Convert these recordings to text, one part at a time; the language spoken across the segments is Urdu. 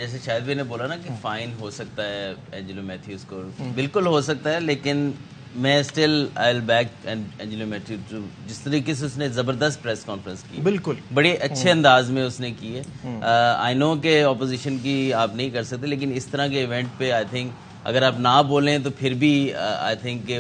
جیسے شاہد بھائی نے بولا نا کہ فائن ہو سکتا ہے اینجلو میتھیوز کو، بالکل ہو سکتا ہے، لیکن میں still I will back Angelo Matthews, جس طریقے سے اس نے زبردست پریس کانفرنس کی، بالکل بڑے اچھے انداز میں اس نے کی ہے۔ آئی نو کہ اپوزیشن کی آپ نہیں کر سکتے، لیکن اس طرح کے ایونٹ پہ آئی تھنک اگر آپ نہ بولیں تو پھر بھی آئی تھنک کہ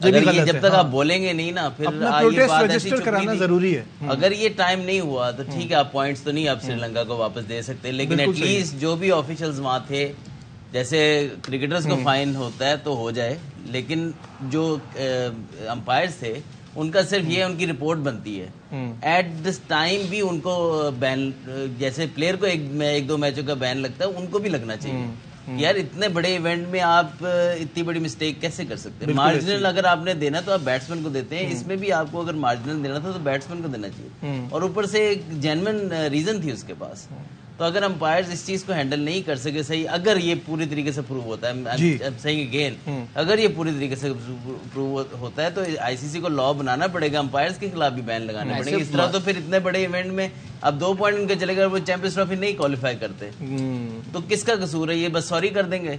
اگر یہ جب تک آپ بولیں گے نہیں نا پھر یہ بات ایسی کرانا ضروری ہے۔ اگر یہ ٹائم نہیں ہوا تو ٹھیک ہے، آپ پوائنٹس تو نہیں آپ سری لنکا کو واپس دے سکتے، لیکن ایٹ لیسٹ جو بھی آفیشلز وہاں تھے، جیسے کرکٹرز کو فائن ہوتا ہے تو ہو جائے، لیکن جو امپائرز تھے ان کا صرف یہ ان کی رپورٹ بنتی ہے ایٹ دس ٹائم بھی ان کو بین، جیسے پلیئر کو ایک دو میچوں کا بین لگتا ہے ان کو بھی لگنا چاہیے۔ یار اتنے بڑے ایونٹ میں آپ اتنی بڑی مسٹیک کیسے کر سکتے ہیں؟ مارجنل اگر آپ نے دینا تو آپ بیٹسمین کو دیتے ہیں، اس میں بھی آپ کو اگر مارجنل دینا تھا تو بیٹسمین کو دینا چاہیے، اور اوپر سے ایک جینوئن ریزن تھی اس کے پاس۔ تو اگر امپائرز اس چیز کو ہینڈل نہیں کر سکے صحیح، اگر یہ پوری طریقے سے پروو ہوتا ہے صحیح اگین، اگر یہ پوری طریقے سے پروو ہوتا ہے تو آئی سی سی کو لا بنانا پڑے گا، امپائرز کے خلاف بھی بین لگانے پڑیں گے۔ اس طرح تو پھر اتنے بڑے ایونٹ میں اب 2 پوائنٹ ان کے چلے گئے، وہ چیمپئنز ٹرافی نہیں کوالیفائی کرتے تو کس کا قصور ہے؟ یہ بس سوری کر دیں گے۔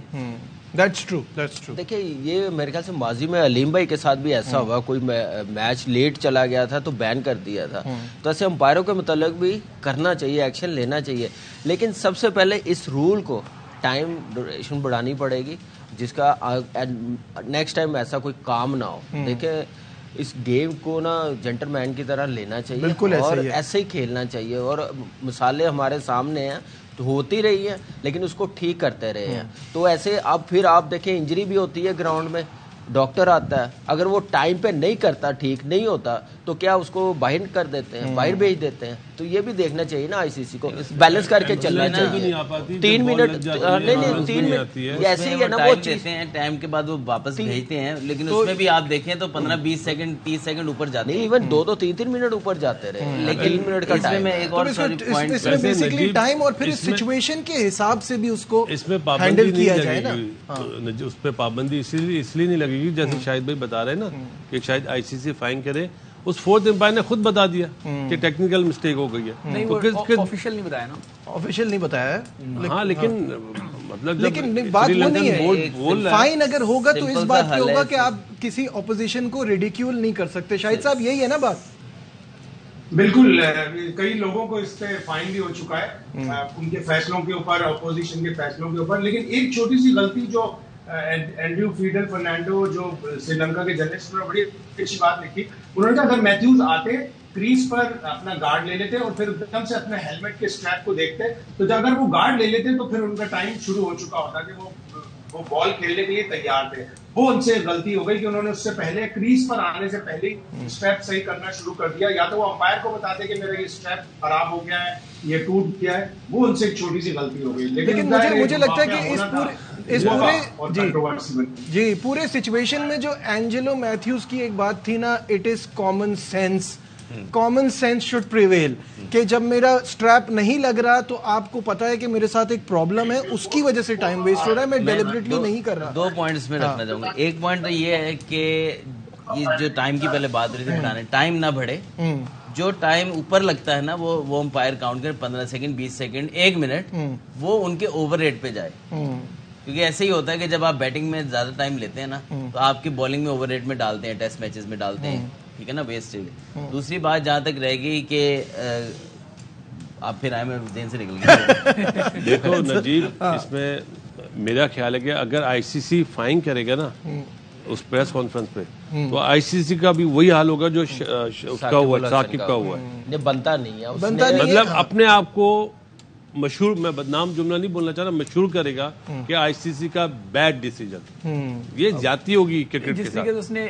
That's true, that's true. دیکھیں یہ میرے خیال سے ماضی میں علیم بھائی کے ساتھ بھی ایسا ہوا، کوئی میچ لیٹ چلا گیا تھا تو بین کر دیا تھا، تو ایسے امپائروں کے متعلق بھی کرنا چاہیے، ایکشن لینا چاہیے، لیکن سب سے پہلے اس رول کو ٹائم ڈیوریشن بڑھانی پڑے گی، جس کا نیکسٹ ٹائم ایسا کوئی کام نہ ہو۔ دیکھیں اس گیم کو نا جنٹل مین کی طرح لینا چاہیے اور ایسے ہی کھیلنا چاہیے، اور مثالیں ہمارے سامنے ہیں تو ہوتی رہی ہیں، لیکن اس کو ٹھیک کرتے رہے ہیں۔ تو ایسے اب پھر آپ دیکھیں انجری بھی ہوتی ہے گراؤنڈ میں، ڈاکٹر آتا ہے، اگر وہ ٹائم پہ نہیں کرتا، ٹھیک نہیں ہوتا تو کیا اس کو باہر کر دیتے ہیں، باہر بھیج دیتے ہیں؟ تو یہ بھی دیکھنا چاہیے نا، آئی سی سی کو بیلنس کر کے چلنا چاہیے۔ 3 منٹ نہیں 3 منٹ ایسے ہی ہے نا، وہ دیتے ہیں ٹائم کے بعد وہ واپس بھیجتے ہیں، لیکن اس میں بھی آپ دیکھیں تو 15-20 سیکنڈ 30 سیکنڈ اوپر جاتے ہیں، ایون 2-3 منٹ اوپر جاتے رہے، لیکن 3 منٹ کا ٹائم میں ایک اور پوائنٹ اس میں بیسیکلی ٹائم اور پھر سچویشن کے حساب سے بھی اس کو ہینڈل کیا جائے نا۔ اس پہ پابندی اس لیے نہیں لگے گی، جیسے شاہد بھائی بتا رہے ہیں نا کہ شاید آئی سی سی فائن کرے، اس 4th امپائر نے خود بتا دیا کہ ٹیکنیکل مسٹیک ہو گئی ہے، آفیشیل نہیں بتایا نا، آفیشیل نہیں بتایا ہے، ہاں لیکن مطلب لیکن بات وہ نہیں ہے، فائن اگر ہوگا تو اس بات پہ ہوگا کہ آپ کسی اپوزیشن کو ریڈیکیول نہیں کر سکتے۔ شاہد صاحب یہی ہے نا بات؟ بالکل، کئی لوگوں کو اس پہ فائن بھی ہو چکا ہے ان کے فیصلوں کے اوپر، اپوزیشن کے فیصلوں کے اوپر، لیکن ایک چھوٹی سی غلطی جو اینڈریو فیڈل فرنانڈو جو سری لنکا کے جرنلسٹ نے بڑی اچھی بات لکھی، انہوں نے کہا اگر میتھیوز آتے کریز پر اپنا گارڈ لے لیتے اور پھر ایک دم سے اپنے ہیلمٹ کے اسٹریپ کو دیکھتے تو اگر وہ گارڈ لے لیتے تو پھر ان کا ٹائم شروع ہو چکا ہوتا کہ وہ بال کھیلنے کے لیے تیار تھے۔ وہ ان سے غلطی ہو گئی کہ انہوں نے اس سے پہلے کریز پر آنے سے پہلے اسٹریپ صحیح کرنا شروع کر دیا، یا تو وہ امپائر کو بتاتے کہ میرا یہ اسٹریپ خراب ہو گیا ہے، یہ ٹوٹ گیا ہے، وہ ان سے ایک چھوٹی سی غلطی ہو گئی۔ لیکن مجھے لگتا ہے کہ اس پورے سچویشن میں جو اینجلو میتھیوز کی ایک بات تھی نا، it is common sense, common sense should prevail, کہ جب میرا سٹریپ نہیں لگ رہا تو آپ کو پتا ہے کہ میرے ساتھ ایک پرابلم ہے، اس کی وجہ سے ٹائم ویسٹ ہو رہا ہے، میں ڈیلیبریٹلی نہیں کر رہا۔ 2 پوائنٹس میں رکھنا چاہوں گا۔ ایک پوائنٹ تو یہ ہے کہ یہ جو ٹائم کی پہلے بات ہو رہی تھی بتانے، ٹائم نہ بڑھے، جو ٹائم اوپر لگتا ہے نا وہ امپائر کاؤنٹ کرے، 15 سیکنڈ 20 سیکنڈ 1 منٹ، وہ ان کے اوور ریٹ پہ جائے، کیونکہ ایسے ہی ہوتا ہے کہ جب آپ بیٹنگ میں زیادہ ٹائم لیتے ہیں نا تو آپ کی بالنگ میں اوور ریٹ میں ڈالتے ہیں، ٹیسٹ میچز میں ڈالتے ہیں، ٹھیک ہے نا، ویسٹیج۔ دوسری بات جہاں تک رہے گی کہ آپ پھر آئے، میں ذہن سے نکل گیا۔ دیکھو نجیب، اس میں میرا خیال ہے کہ اگر آئی سی سی فائن کرے گا نا اس پریس کانفرنس پہ تو آئی سی سی کا بھی وہی حال ہوگا جو اس کا ہوا ہے، ثاقب کا ہوا ہے، بنتا نہیں ہے، مطلب اپنے آپ کو مشہور، میں بدنام جملہ نہیں بولنا چاہ رہا، مشہور کرے گا کہ آئی سی سی کا بیڈ ڈیسیجن، یہ جاتی ہوگی کرکٹ کے ساتھ۔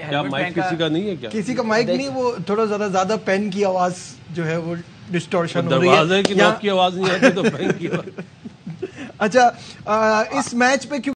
کیا مائک کسی کا نہیں ہے؟ کیا کسی کا مائک نہیں؟ وہ تھوڑا زیادہ پین کی آواز جو ہے وہ ڈسٹورشن ہو رہی ہے، دروازے کی نوک کی آواز نہیں آتی تو پین کی آواز۔ اچھا، اس میچ پہ